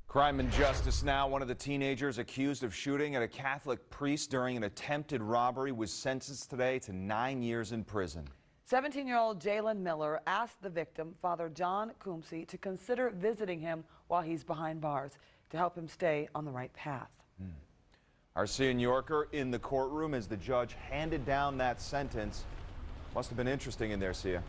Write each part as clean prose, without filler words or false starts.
Crime and Justice now. One of the teenagers accused of shooting at a Catholic priest during an attempted robbery was sentenced today to 9 years in prison. 17-year-old Jalen Miller asked the victim, Father John Coombsey, to consider visiting him while he's behind bars to help him stay on the right path. Our Sia Nyorkor in the courtroom as the judge handed down that sentence. Must have been interesting in there, Sia.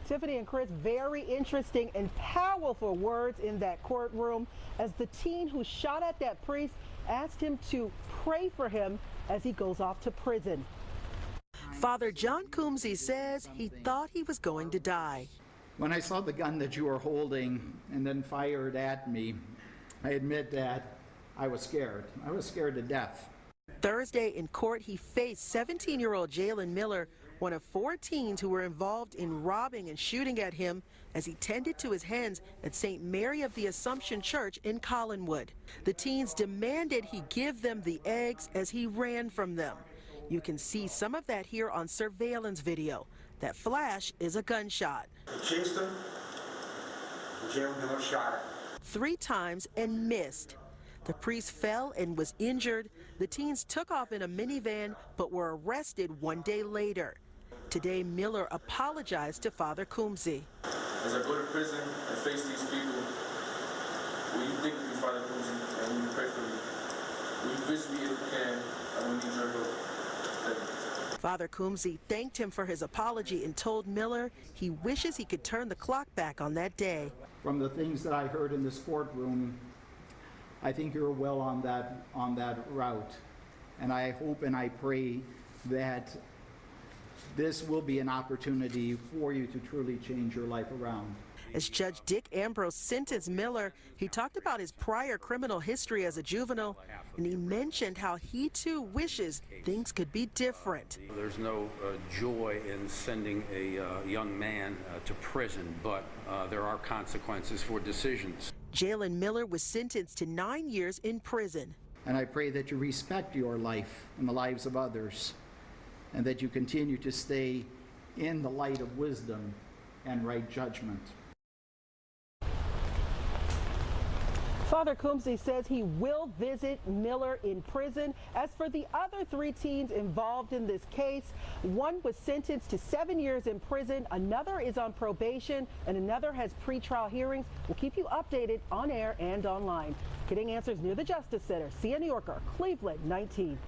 Tiffany and Chris, very interesting and powerful words in that courtroom as the teen who shot at that priest asked him to pray for him as he goes off to prison. Father John Coombsey says he thought he was going to die. When I saw the gun that you were holding and then fired at me, I admit that I was scared. I was scared to death. Thursday in court, he faced 17-year-old Jalen Miller, one of 4 teens who were involved in robbing and shooting at him as he tended to his hens at St. Mary of the Assumption Church in Collinwood. The teens demanded he give them the eggs as he ran from them. You can see some of that here on surveillance video. That flash is a gunshot. He chased him. Jalen Miller shot him 3 times and missed. The priest fell and was injured. The teens took off in a minivan but were arrested 1 day later. Today, Miller apologized to Father Coombsey. As I go to prison and face these people, will you think of me, Father Coombsey, and will you pray for me? Will you visit me if you can? I will need your help. Thank you. Father Coombsey thanked him for his apology and told Miller he wishes he could turn the clock back on that day. From the things that I heard in this courtroom, I think you're well on that route. And I hope and I pray that this will be an opportunity for you to truly change your life around. As Judge Dick Ambrose sentenced Miller, he talked about his prior criminal history as a juvenile, and he mentioned how he too wishes things could be different. There's no joy in sending a young man to prison, but there are consequences for decisions. Jalen Miller was sentenced to 9 years in prison. And I pray that you respect your life and the lives of others, and that you continue to stay in the light of wisdom and right judgment. Father Coombsey says he will visit Miller in prison. As for the other 3 teens involved in this case, one was sentenced to 7 years in prison, another is on probation, and another has pretrial hearings. We'll keep you updated on air and online. Getting answers near the Justice Center. Sia Nyorkor, Cleveland 19.